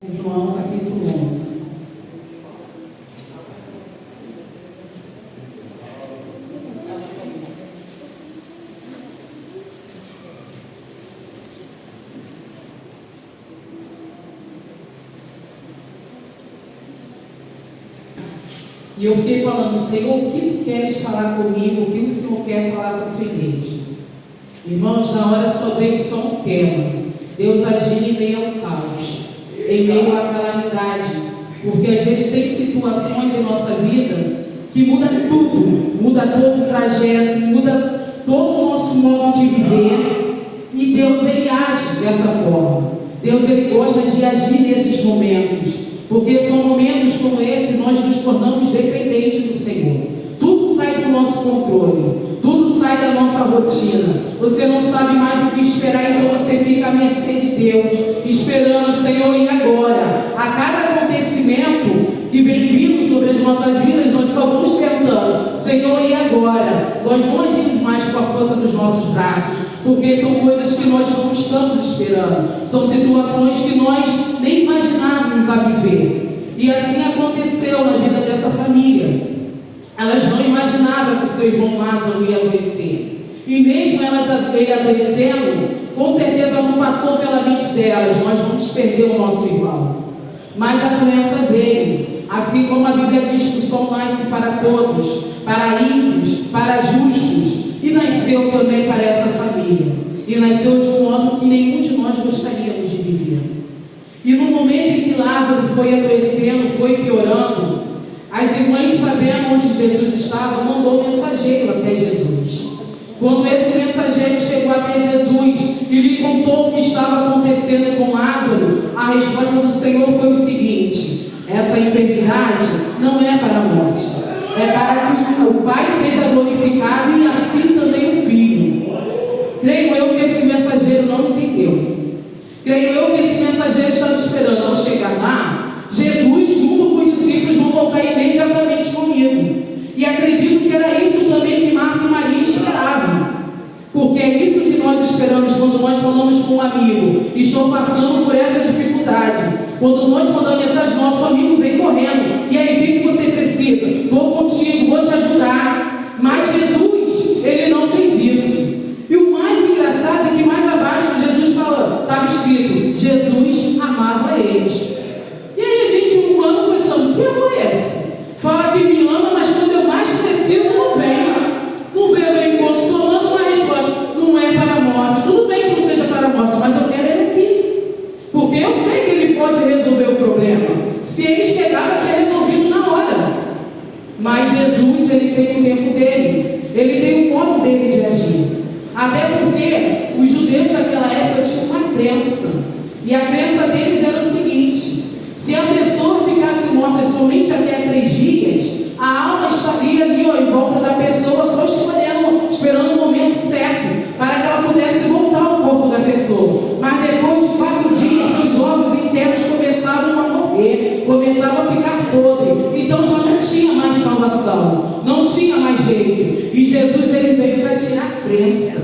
João capítulo 11. E eu fiquei falando: Senhor, o que tu queres falar comigo? O que o Senhor quer falar com a sua igreja? Irmãos, na hora só veio só um tema: Deus agir em meio ao caos, em meio à calamidade. Porque às vezes tem situações em nossa vida que muda tudo, muda todo o trajeto, muda todo o nosso modo de viver. E Deus, Ele age dessa forma. Deus, Ele gosta de agir nesses momentos, porque são momentos como esse nós nos tornamos dependentes do Senhor. Tudo sai do nosso controle, tudo sai da nossa rotina. Você não sabe mais o que esperar, então você fica à mercê de Deus, esperando: Senhor, e agora? A cada acontecimento que vem vindo sobre as nossas vidas, nós só vamos perguntando: Senhor, e agora? Nós não agimos mais com a força dos nossos braços, porque são coisas que nós não estamos esperando, são situações que nós nem imaginávamos a viver. E assim aconteceu na vida dessa família. Elas não imaginavam que o seu irmão Lázaro ia adoecer. E mesmo ele adoecendo, com certeza não passou pela mente delas: nós vamos perder o nosso irmão. Mas a doença veio. Assim como a Bíblia diz que o sol nasce para todos, para ímpios, para justos, e nasceu também para essa família. E nasceu de um modo que nenhum de nós gostaríamos de viver. E no momento em que Lázaro foi adoecendo, foi piorando, as irmãs, sabendo onde Jesus estava, mandou um mensageiro até Jesus. Quando esse mensageiro chegou até Jesus e lhe contou o que estava acontecendo com Lázaro, a resposta do Senhor foi o seguinte: essa enfermidade não é para a morte, é para que o Pai seja glorificado e assim também o Filho. Creio eu que esse mensageiro não entendeu. Creio eu que esse mensageiro estava esperando: ao chegar lá, Jesus junto com os discípulos vão voltar imediatamente comigo. E acredito que era isso também que Marta e Maria esperavam, porque é isso que nós esperamos quando nós falamos com um amigo: estou passando por essa dificuldade. Quando nós mandamos mensagem, nosso amigo vem correndo: e aí, o que você precisa? Vou contigo, vou te ajudar. Mas Jesus, Ele não fez isso. E o mais engraçado é que mais abaixo de Jesus estava escrito: Jesus amava eles. E aí a gente, um ano, pensando: que amor é esse? Fala que me ama, mas quando eu mais preciso, não vem. Não vem ao meu encontro, estou dando uma resposta: não é para a morte. Tudo bem que não seja para a morte, mas eu quero Ele aqui, porque eu sei que Ele pode resolver o problema. Se Ele chegar, vai ser resolvido na hora. Mas Jesus, Ele tem o tempo dele, Ele tem o modo dele de agir. Até porque os judeus daquela época tinham uma crença, e a crença deles era o seguinte: se a pessoa ficasse morta somente até 3 dias, a alma estaria ali em volta da pessoa, só esperando o momento certo, para que ela pudesse voltar ao corpo da pessoa. Mas depois de 4 dias, seus órgãos internos começavam a morrer, começavam a ficar podres. Então já não tinha mais salvação, não tinha mais jeito. E Jesus, Ele veio para tirar a crença.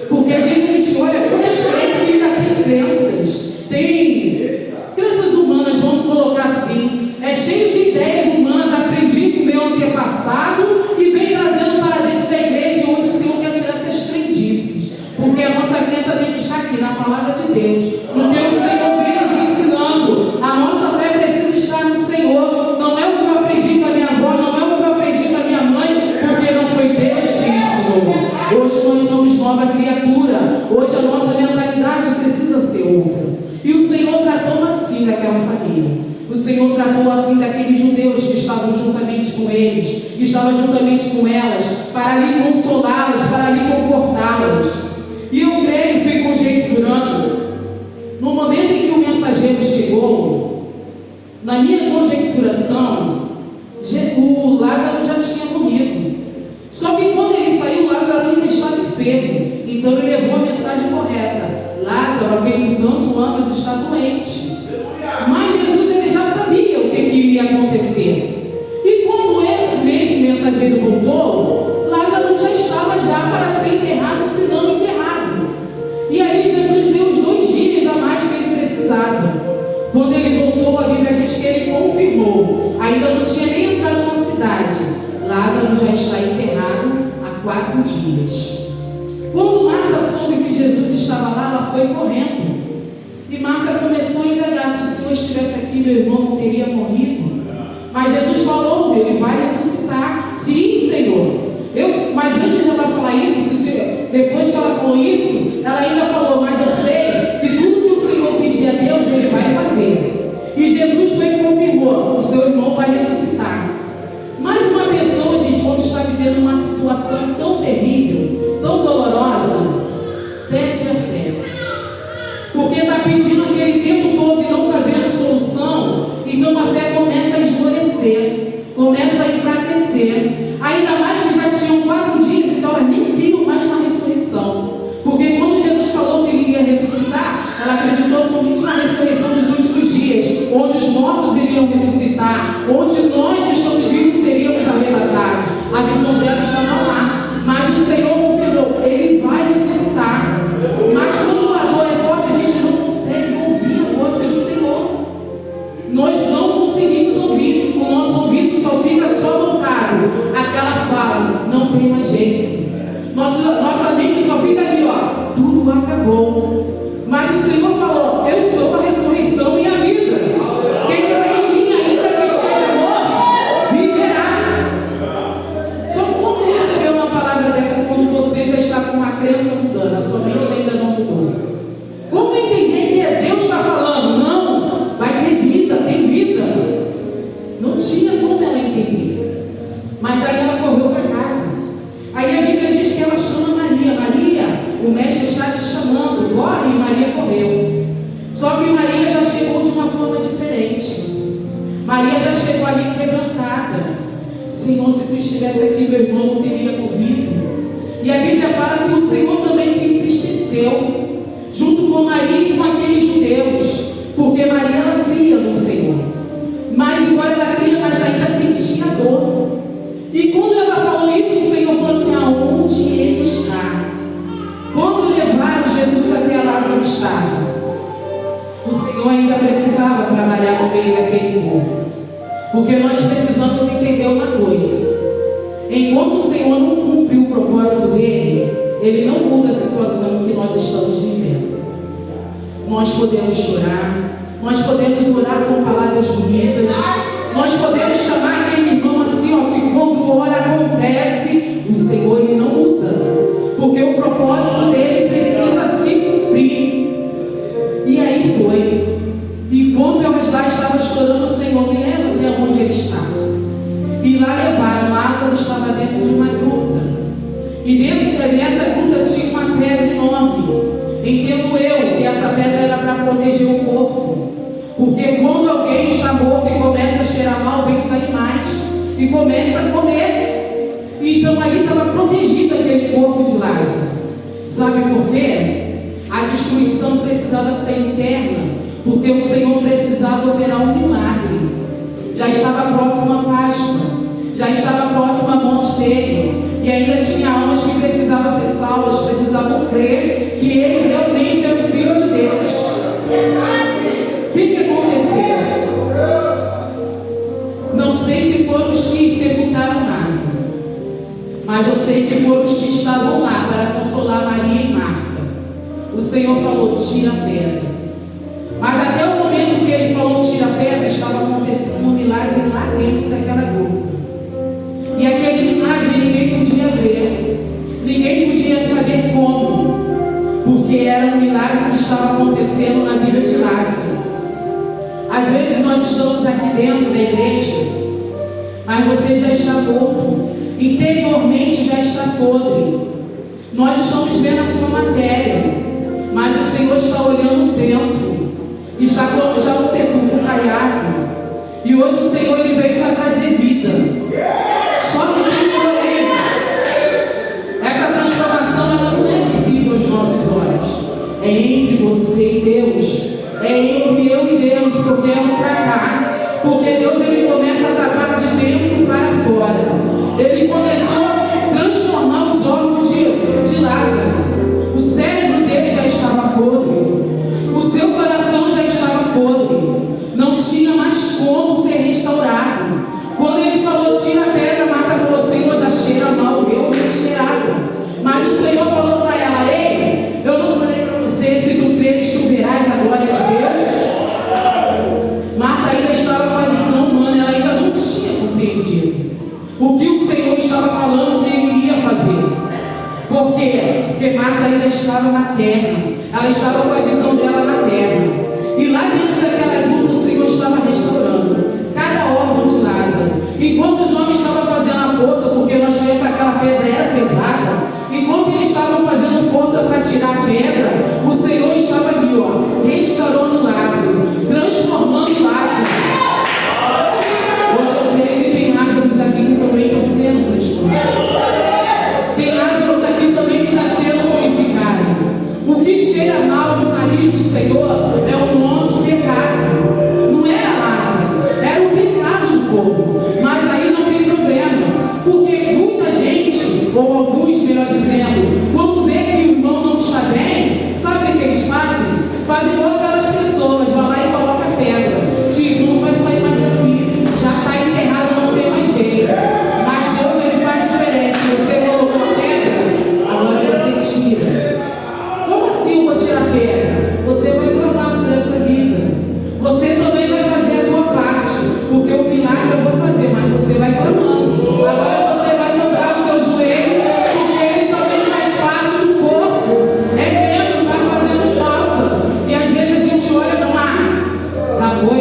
Porque a gente olha quantos crentes que ainda tem crenças. Tem crenças humanas, vamos colocar assim. É cheio de ideias humanas, aprendi com o meu antepassado e vem trazendo para dentro da igreja, onde o Senhor quer tirar essas crendices. Porque a nossa crença tem que estar aqui na palavra de Deus. Porque o Senhor vem nos ensinando. A nossa fé precisa estar no Senhor. Não é o que eu aprendi com a minha avó, não é o que eu aprendi com a minha mãe, porque não foi Deus que ensinou. Hoje nós somos nova criatura. Hoje a nossa mentalidade precisa ser outra. E o Senhor tratou assim daquela família. O Senhor tratou assim daqueles judeus que estavam juntamente com eles, que estavam juntamente com elas, para ali consolá-las, para ali confortá-las. E eu creio, fui conjecturando, no momento em que o mensageiro chegou, na minha conjecturação, o Lázaro já tinha morrido. Só que quando ele saiu, Lázaro ainda estava enfermo. Então ele levou a mensagem correta: Lázaro, a quem tanto amas, está doente. Mas Jesus, Ele já sabia o que iria acontecer. E quando esse mesmo mensageiro voltou, Lázaro já estava para ser enterrado, se não enterrado. E aí Jesus deu os 2 dias a mais que ele precisava. Quando ele voltou, diz que ele confirmou. Ainda não tinha nem entrado na cidade. Lázaro já está enterrado há 4 dias. Quando Marta soube que Jesus estava lá, ela foi correndo. E Marta começou a indagar: se o Senhor estivesse aqui, meu irmão não teria morrido. Mas Jesus falou: ele vai ressuscitar. Sim, Senhor. Mas antes de ela falar isso, depois que ela falou isso, ela ainda falou: mas eu sei que tudo que o Senhor pedir a Deus, ele vai fazer. E Jesus foi e confirmou: o seu irmão vai ressuscitar. Mas uma pessoa, gente, quando está vivendo uma situação tão terrível, tão dolorosa, perde a fé. Porque está pedindo aquele tempo todo e não está vendo solução. Então a fé começa a esmorecer, começa a enfraquecer. Ainda mais que já tinham 4 dias, então ela nem viu mais uma ressurreição. Porque quando Jesus falou que ele ia ressuscitar, ela acreditou somente na ressurreição dos últimos dias, onde os mortos iriam ressuscitar, onde nós que estamos vivos seríamos arrebatados. A visão dela estava lá. Mas o Senhor confirmou: ele vai ressuscitar. Mas quando a dor é forte, a gente não consegue ouvir a voz do Senhor. Nós não conseguimos ouvir. O nosso ouvido só fica só voltado àquela fala: não tem mais jeito. Nossa mente só fica ali, ó, tudo acabou. Mas o Senhor falou: eu sou a ressurreição e a vida. Quem crê em mim, ainda que esteja morto, viverá. Só como receber uma palavra dessa quando você já está com uma crença mudando, a sua mente ainda não mudou? Como entender que Deus está falando? Não, vai ter vida, tem vida. Não tinha como ela entender. Mas aí ela correu para casa. Aí a Bíblia diz que ela chama Maria: Maria, o mestre está te chamando. Corre. E Maria correu. Só que Maria já chegou de uma forma diferente. Maria já chegou ali quebrantada. Senhor, se tu estivesse aqui, meu irmão não teria morrido. E a Bíblia fala que o Senhor também se entristeceu, junto com Maria e com aqueles judeus, porque Maria, ela cria no Senhor. Mas embora ela cria, mas ainda sentia dor. E quando ela falou isso, o Senhor falou assim: aonde ele está? Quando levaram Jesus até Lázaro estava, o Senhor ainda precisava trabalhar no meio daquele povo. Porque nós precisamos entender uma coisa: enquanto o Senhor não cumpre o propósito dele, ele não muda a situação que nós estamos vivendo. Nós podemos chorar, nós podemos orar com palavras bonitas, nós podemos chamar aquele irmão assim, ó, que quando ora acontece, o Senhor ele não muda, porque o propósito dele precisa se cumprir. E aí foi. E quando elas lá estavam chorando: o Senhor, me leva até onde ele estava. E lá levaram. Lázaro estava dentro de uma gruta. E dentro dessa gruta tinha uma pedra enorme. Entendo eu que essa pedra era para proteger o corpo. Porque quando alguém está morto e começa a cheirar mal, vem os animais e começa a comer. Então ali estava protegido aquele corpo de Lázaro. Sabe por quê? A destruição precisava ser interna, porque o Senhor precisava operar um milagre. Já estava próximo a Páscoa, já estava próximo a morte dele, e ainda tinha almas que precisavam ser salvas, precisavam crer que ele realmente é o Filho de Deus. O que aconteceu? Não sei se foram os que sepultaram Lázaro, mas eu sei que foram os que estavam lá para consolar Maria e Marta. O Senhor falou: tira a pedra. Mas até o momento que ele falou tira a pedra, estava acontecendo um milagre lá dentro daquela gruta. E aquele milagre ninguém podia ver, ninguém podia saber como, porque era um milagre que estava acontecendo na vida de Lázaro. Às vezes nós estamos aqui dentro da igreja, mas você já está morto, interiormente já está podre. Nós estamos vendo a sua matéria, mas o Senhor está olhando dentro. E está como já o sepulcro caiado. E hoje o Senhor ele veio para trazer vida. Só que tem porém. Essa transformação ela não é visível aos nossos olhos. É entre você e Deus. É entre eu e Deus que eu quero para cá. Porque Deus ele começa a tratar de dentro para fora. Ele começou a transformar os órgãos de Lázaro. O cérebro dele já estava podre. O seu coração já estava podre. estava na terra, ela estava com a visão dela na terra. E lá dentro daquela gruta o Senhor estava restaurando cada órgão de Lázaro. Enquanto os homens estavam fazendo a força, porque nós vemos que aquela pedra era pesada, enquanto eles estavam fazendo força para tirar a pedra, o Senhor estava ali, ó, restaurando Lázaro, transformando Lázaro. Hoje eu creio que tem Lázaros aqui que também estão sendo transformados. Tem Lázaros aqui também que está sendo purificado. O que cheira mal no nariz do Senhor é o nosso pecado. Não era Lázaro, era o pecado do povo. Mas aí não tem problema, porque muita gente, ou alguns melhor dizendo, quando vê que o irmão não está bem, sabe o que eles fazem? Fazem igual aquelas pessoas, vai lá e coloca pedra. Tipo, não vai sair mais daqui, já está enterrado, não tem mais jeito. Mas Deus, ele faz diferente. Você colocou a pedra, agora você tira. Como assim eu vou tirar a pedra? Você vai clamar por essa vida. Você também vai fazer a tua parte, porque o milagre eu vou fazer, mas você vai clamando. Agora você vai dobrar o seu joelho, porque ele também faz parte do corpo. É mesmo, está fazendo falta. E às vezes a gente olha e não,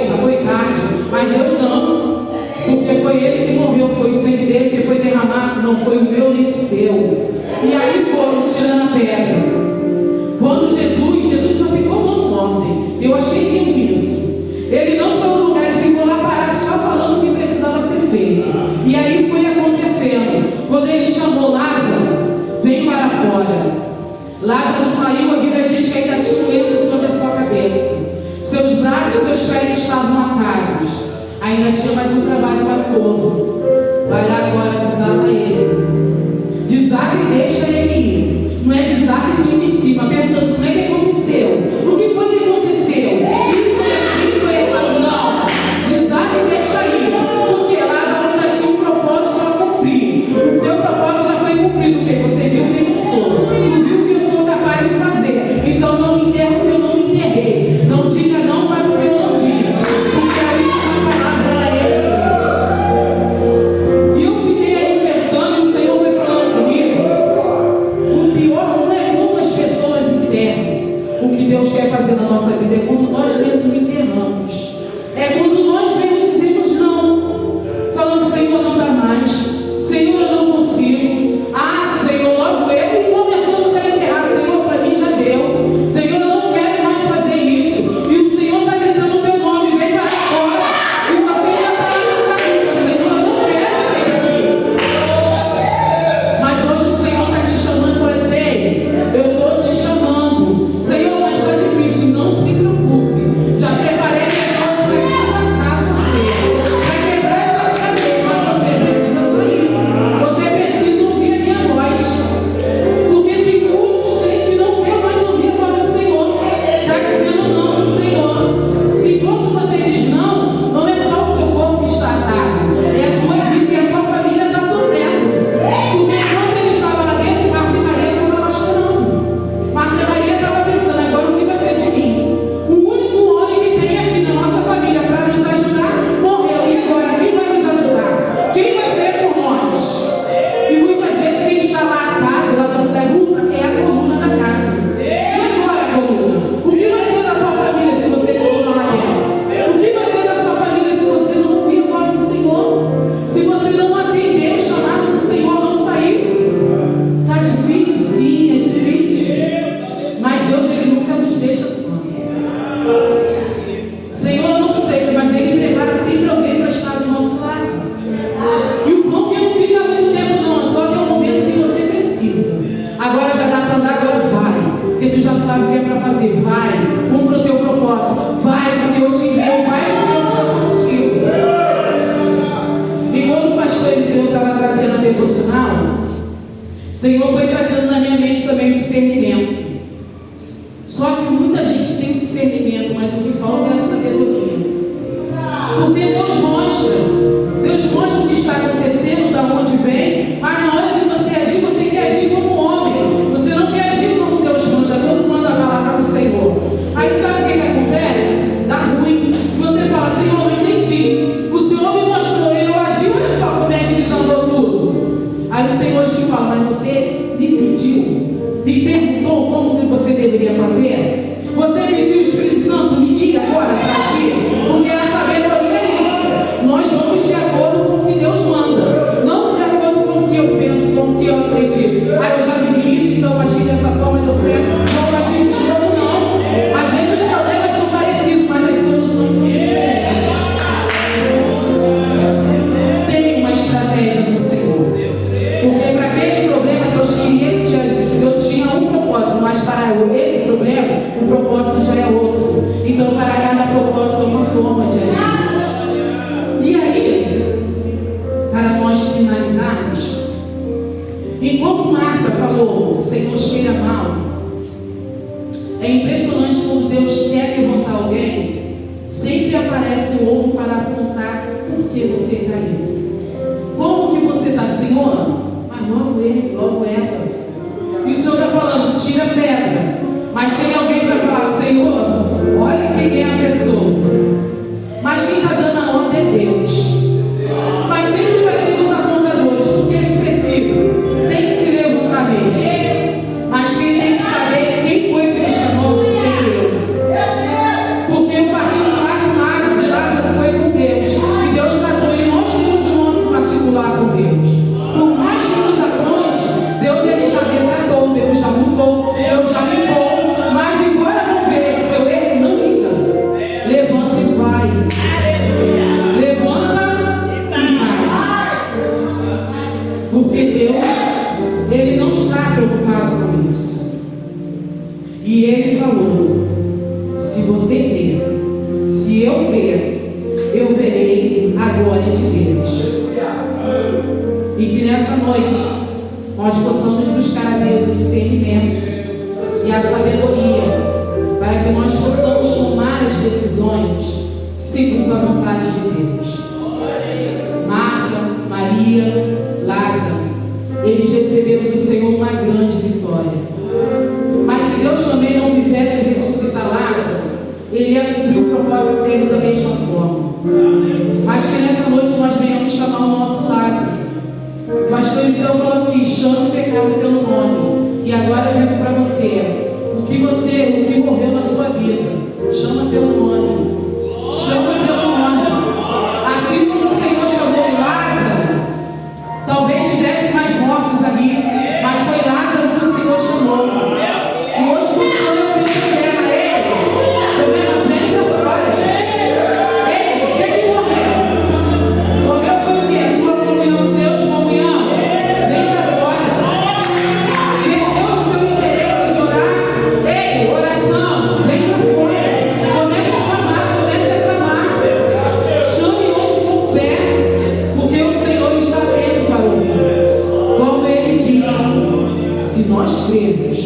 já foi tarde. Mas Deus não, porque foi ele que morreu, foi o sangue dele que foi derramado, não foi o meu nem o seu. E aí foram tirando a pedra. Quando Jesus só ficou dando ordem. Eu achei lindo isso. Ele não saiu do lugar, ele ficou lá parado só falando o que precisava ser feito. E aí foi acontecendo. Quando ele chamou Lázaro, vem para fora. Lázaro saiu, a Bíblia diz que ainda tinha um lenço sobre a sua cabeça. Seus braços e seus pés estavam atados. Ainda tinha mais um trabalho para o povo. Vai lá agora, desata ele. Desata e deixa ele ir. Não é desata e fica em cima, perguntando como é que aconteceu. O que foi que aconteceu? E foi assim, foi assim. Não. Desata e deixa ir. Porque Lázaro ainda tinha um propósito para cumprir. O teu propósito já foi cumprido, porque você viu quem eu sou. Tu viu o que eu sou capaz de fazer. Então não me enterra o que eu não me enterrei. Não diga não para o que eu não disse. Porque aí está a palavra, ela é de Deus. E eu fiquei aí pensando, e o Senhor foi falando comigo. O pior não é quando as pessoas enterram o que Deus quer fazer na nossa vida, é quando nós mesmos enterramos. É quando nós mesmos dizemos não. Falando, Senhor, não dá mais. Senhor, eu não consigo. Ah, Senhor, logo eu. E começamos a enterrar. Senhor, para mim já deu. Senhor, eu não quero mais fazer isso. E o Senhor está gritando o teu nome, vem para fora. E você ainda está lá no caminho. Senhor, eu não quero sair daqui. Mas hoje o Senhor está te chamando e fala assim, eu estou te chamando. Senhor, mas está difícil, não se preocupe. Já preparei pessoas para contratar você. Para quebrar essas cadeias, mas você precisa sair. Você precisa ouvir a minha voz. Porque tem muitos crentes que não querem mais ouvir a voz do Senhor. Está dizendo não para o Senhor. E quando você diz não, não é só o seu corpo que está atado. É a sua vida e a tua família está sofrendo. Porque quando ele estava lá dentro, Marta e Maria estavam lá chorando. Marta e Maria estavam pensando, agora o que vai ser de mim? O único homem que tem aqui na nossa família para nos ajudar morreu. E agora quem vai nos ajudar? Quem vai ser por nós? E muitas vezes quem está lá atado, lá dentro da luta, é a coluna da casa. E agora a coluna? O que vai ser da tua família se você continuar lá dentro? O que vai ser da sua família se você não ouvir a voz do Senhor? Se você não atender o chamado do Senhor, não sair? Está difícil, sim, é difícil. Mas Deus, Ele nunca nos deixa só. Senhor, eu não sei, mas Ele prepara sempre alguém para estar do nosso lado. E o bom é que não fica muito tempo não, só que é o momento que você precisa. Agora já dá para andar, agora vai. Porque tu já sabe o que é para fazer. Vai, cumpra o teu propósito. Vai, porque eu te envio. Vai, porque eu sou contigo. E quando o pastor Eliseu estava trazendo a devocional, o Senhor foi trazendo na minha mente também o discernimento. Só que muita gente tem discernimento, mas o que falta é a sabedoria. Porque Deus mostra o que está acontecendo, da onde vem, mas na hora de você agir, você quer agir como homem. Você não quer agir como Deus manda, como manda a palavra do Senhor. Aí sabe o que acontece? Dá ruim. E você fala, Senhor, eu não entendi. O Senhor me mostrou, eu agi, olha só como é que desandou tudo. Aí o Senhor te fala, mas você me pediu, me perguntou como aparece outro para apontar por que você caiu. Como que você está, Senhor? Mas logo ele, logo ela. E o Senhor está falando, tira a pedra. Mas tem alguém para falar, Senhor, olha quem é a pessoa. Mas quem está dando a ordem é Deus. Mas sempre vai ter os apontadores, porque eles precisam. Tem que se levantar mesmo. Mas quem tem que saber quem foi que ele chamou, você e eu. Porque o particular de Lázaro foi com Deus. E Deus tratou, e nós temos o nosso particular com Deus. Por mais que nos aponte, Deus ele já retratou, Deus já mudou, Deus já limpou. Mas embora não veja o seu erro, não liga. Levanta e vai. Levanta e vai. Porque Deus, ele não está preocupado com isso. E ele falou, se você crer, se eu crer, eu verei a glória de Deus. E que nessa noite nós possamos buscar a Deus o discernimento e a sabedoria para que nós possamos tomar as decisões segundo a vontade de Deus. Marta, Maria, Lázaro, eles receberam do Senhor uma grande vitória. Mas se Deus também não quisesse ressuscitar Lázaro, ele ia cumprir o propósito dele da mesma forma. Mas que nessa noite nós venhamos chamar o nosso Lázaro. O pastor Eliseu falou aqui, chame o pecado pelo nome. E agora eu digo para você, o que morreu na sua vida, chama pelo nome. Chama pelo nome. Assim como o Senhor chamou Lázaro, talvez tivesse mais mortos ali, mas foi Lázaro que o Senhor chamou. E hoje você chama pelo problema. Ele, o problema vem para fora. Ele, o que morreu? Morreu foi o quê? Sua comunhão com Deus, comunhão. Vem para fora. Perdeu o seu interesse de orar. Ei, oração, vem para fora. Comece a chamar, comece a clamar. Chame hoje com fé, porque o Senhor está atento para ouvir. Como ele disse, se nós crermos,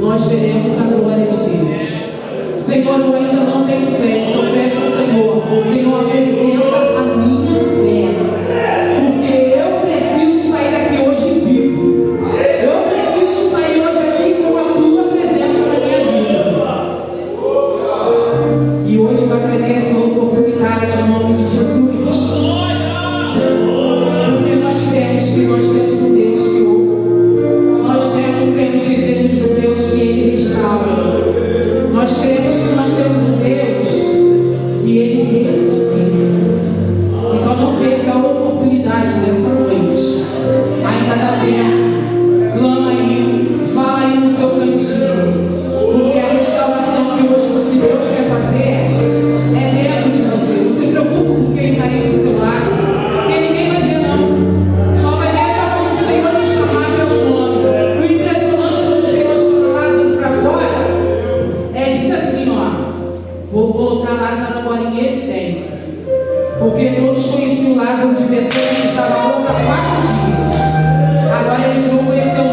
nós veremos a glória de Deus. Senhor, eu ainda não tenho fé, então peço ao Senhor, Senhor, acrescenta a minha fé, porque eu preciso sair daqui hoje vivo. Eu preciso sair hoje aqui com a tua presença na minha vida. E hoje eu agradeço a oportunidade em nome de Jesus, porque nós cremos que nós temos um Deus que ouve. Nós cremos que temos um Deus que ele restaura. Nós cremos que nós temos um Deus que ele ressuscita. Então não perca a oportunidade dessa noite. Ainda dá tempo. Clama aí, fala aí no seu cantinho. Porque a restauração que hoje que Deus quer fazer é dentro de você. Não se preocupe com quem está aí do seu lado. Porque ninguém vai ver não. Só vai ver só quando o Senhor te chamar pelo nome. O impressionante quando o Senhor chama Lázaro para fora disse assim, ó, vou colocar Lázaro agora em evidência. Porque todos conheciam Lázaro de Betânia, que estava morto há 4 dias. Agora eles vão conhecer o